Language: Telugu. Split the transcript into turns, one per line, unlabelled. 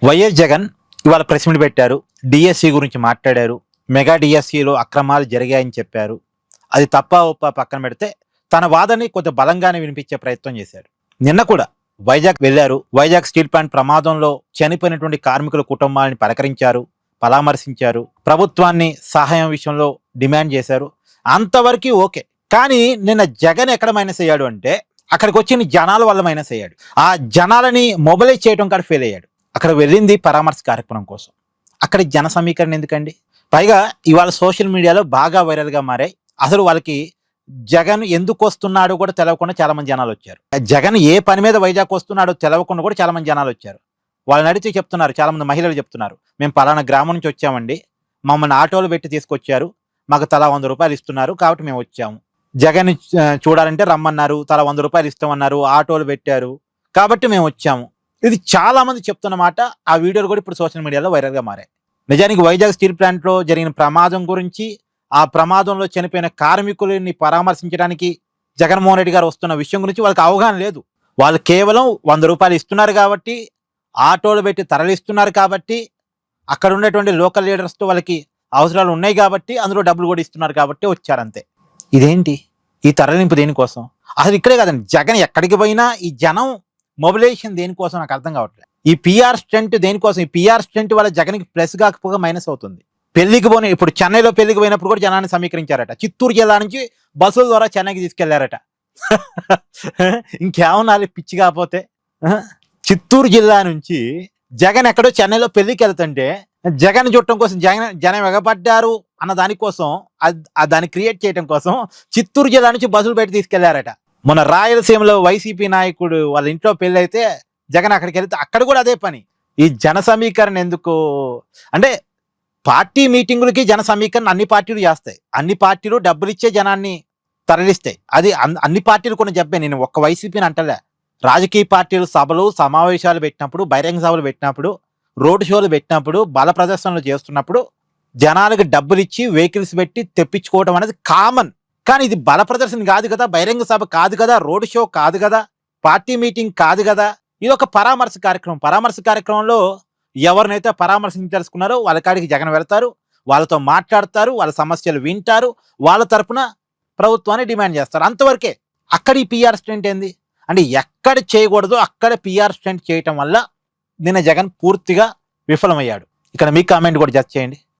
వైఎస్ జగన్ ఇవాళ ప్రెస్ మీట్ పెట్టారు. డిఎస్సి గురించి మాట్లాడారు. మెగా డిఎస్సిలో అక్రమాలు జరిగాయని చెప్పారు. అది తప్ప ఒప్ప పక్కన పెడితే తన వాదనని కొంత బలంగానే వినిపించే ప్రయత్నం చేశారు. నిన్న కూడా వైజాగ్ వెళ్లారు. వైజాగ్ స్టీల్ ప్లాంట్ ప్రమాదంలో చనిపోయినటువంటి కార్మికుల కుటుంబాలని పలకరించారు, పరామర్శించారు. ప్రభుత్వాన్ని సహాయం విషయంలో డిమాండ్ చేశారు. అంతవరకు ఓకే. కానీ నిన్న జగన్ ఎక్కడ మైనస్ అయ్యాడు అంటే అక్కడికి వచ్చిన జనాల వల్ల మైనస్ అయ్యాడు. ఆ జనాలని మొబిలైజ్ చేయడం కాడ ఫెయిల్ అయ్యాడు. అక్కడ వెళ్ళింది పరామర్శ కార్యక్రమం కోసం. అక్కడ జన సమీకరణ ఎందుకండి? పైగా ఇవాళ సోషల్ మీడియాలో బాగా వైరల్గా మారాయి. అసలు వాళ్ళకి జగన్ ఎందుకు వస్తున్నాడో కూడా తెలవకుండా చాలా మంది జనాలు వచ్చారు. జగన్ ఏ పని మీద వైజాగ్ వస్తున్నాడో తెలవకుండా కూడా చాలా మంది జనాలు వచ్చారు. వాళ్ళని అడిగితే చెప్తున్నారు, చాలా మంది మహిళలు చెప్తున్నారు, మేము పలానా గ్రామం నుంచి వచ్చామండి, మమ్మల్ని ఆటోలు పెట్టి తీసుకొచ్చారు, మాకు తలా 100 రూపాయలు ఇస్తున్నారు కాబట్టి మేము వచ్చాము. జగన్ చూడాలంటే రమ్మన్నారు, తలా 100 రూపాయలు ఇస్తామన్నారు, ఆటోలు పెట్టారు కాబట్టి మేము వచ్చాము. ఇది చాలా మంది చెప్తున్న మాట. ఆ వీడియోలు కూడా ఇప్పుడు సోషల్ మీడియాలో వైరల్గా మారాయి. నిజానికి వైజాగ్ స్టీల్ ప్లాంట్లో జరిగిన ప్రమాదం గురించి, ఆ ప్రమాదంలో చనిపోయిన కార్మికులని పరామర్శించడానికి జగన్మోహన్ రెడ్డి గారు వస్తున్న విషయం గురించి వాళ్ళకి అవగాహన లేదు. వాళ్ళు కేవలం 100 రూపాయలు ఇస్తున్నారు కాబట్టి, ఆటోలు పెట్టి తరలిస్తున్నారు కాబట్టి, అక్కడ ఉండేటువంటి లోకల్ లీడర్స్తో వాళ్ళకి అవసరాలు ఉన్నాయి కాబట్టి, అందులో డబ్బులు కూడా ఇస్తున్నారు కాబట్టి వచ్చారంతే. ఇదేంటి ఈ తరలింపు దేనికోసం? అసలు ఇక్కడే కాదండి, జగన్ ఎక్కడికి పోయినా ఈ జనం మొబిలైజేషన్ దేనికోసం నాకు అర్థం కావట్లేదు. ఈ పిఆర్ స్టంట్ దేనికోసం? ఈ పిఆర్ స్టంట్ వల్ల జగన్కి ప్లస్ కాకపోగా మైనస్ అవుతుంది. పెళ్లికి పోయిన ఇప్పుడు చెన్నైలో పెళ్లికి పోయినప్పుడు కూడా జనాన్ని సమీకరించారట. చిత్తూరు జిల్లా నుంచి బస్సుల ద్వారా చెన్నైకి తీసుకెళ్లారట. ఇంకేమన్నా పిచ్చి కాకపోతే. చిత్తూరు జిల్లా నుంచి జగన్ ఎక్కడో చెన్నైలో పెళ్లికి వెళ్తుంటే జగన్ చుట్టం కోసం జనం ఎగబడ్డారు అన్న దానికోసం, దాన్ని క్రియేట్ చేయడం కోసం చిత్తూరు జిల్లా నుంచి బస్సులు పెట్టి తీసుకెళ్లారట. మొన్న రాయలసీమలో వైసీపీ నాయకుడు వాళ్ళ ఇంట్లో పెళ్లి అయితే జగన్ అక్కడికి వెళ్తే అక్కడ కూడా అదే పని. ఈ జన సమీకరణ ఎందుకు అంటే, పార్టీ మీటింగులకి జన సమీకరణ అన్ని పార్టీలు చేస్తాయి. అన్ని పార్టీలు డబ్బులు ఇచ్చే జనాన్ని తరలిస్తాయి. అది అన్ని పార్టీలు కొన్ని చెప్పే. నేను ఒక్క వైసీపీని అంటలే. రాజకీయ పార్టీలు సభలు సమావేశాలు పెట్టినప్పుడు, బహిరంగ సభలు పెట్టినప్పుడు, రోడ్ షోలు పెట్టినప్పుడు, బల ప్రదర్శనలు చేస్తున్నప్పుడు జనాలకు డబ్బులు ఇచ్చి వెహికల్స్ పెట్టి తెప్పించుకోవడం అనేది కామన్. కానీ ఇది బల ప్రదర్శన కాదు కదా, బహిరంగ సభ కాదు కదా, రోడ్ షో కాదు కదా, పార్టీ మీటింగ్ కాదు కదా. ఇది ఒక పరామర్శ కార్యక్రమం. పరామర్శ కార్యక్రమంలో ఎవరినైతే పరామర్శించదలుచుకున్నారో వాళ్ళ కాడికి జగన్ వెళ్తారు, వాళ్ళతో మాట్లాడతారు, వాళ్ళ సమస్యలు వింటారు, వాళ్ళ తరపున ప్రభుత్వాన్ని డిమాండ్ చేస్తారు. అంతవరకే. అక్కడ ఈ పిఆర్ స్టంట్ ఏంది అంటే, ఎక్కడ చేయకూడదు అక్కడ పిఆర్ స్టంట్ చేయటం వల్ల నిన్న జగన్ పూర్తిగా విఫలమయ్యాడు. ఇక్కడ మీ కామెంట్ కూడా జడ్జ్ చేయండి.